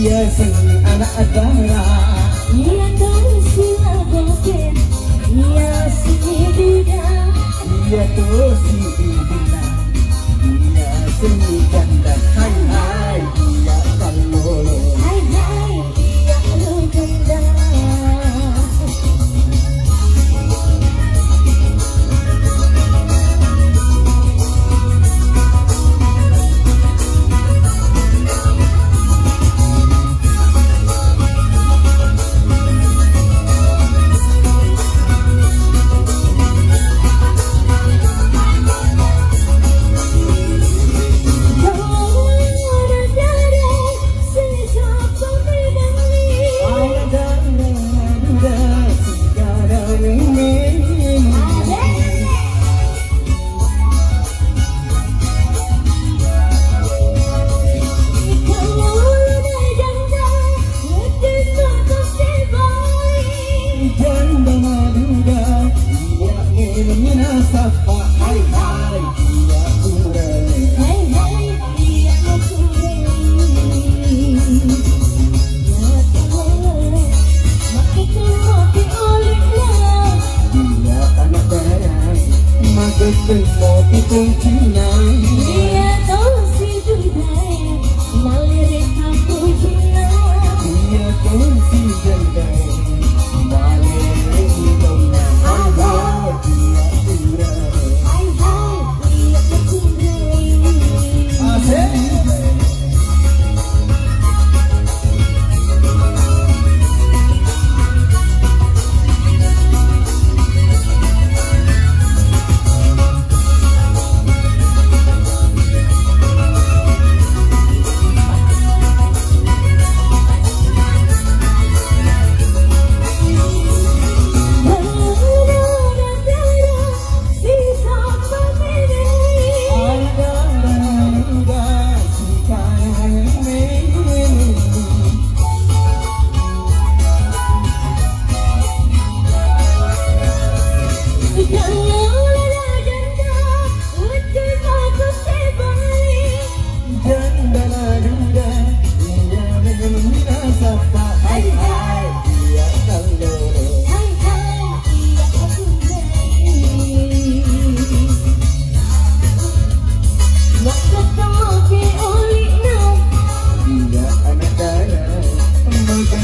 Iya seni anak dara, iya tuh si abogen, iya si duda, iya tuh si bina, iya seni ganda. Hai hai, iya kalolo. hai hai, iya lu ganda. Iya tuh si budaya, melirik aku cina. Iya tuh si ganda, maliring dona. Hai hai, iya kurang. Hai hai, iya kurang. Asik.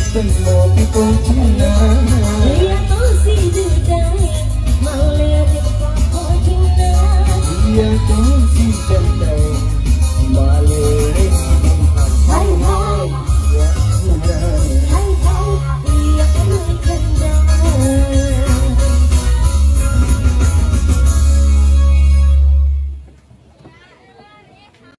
Semua people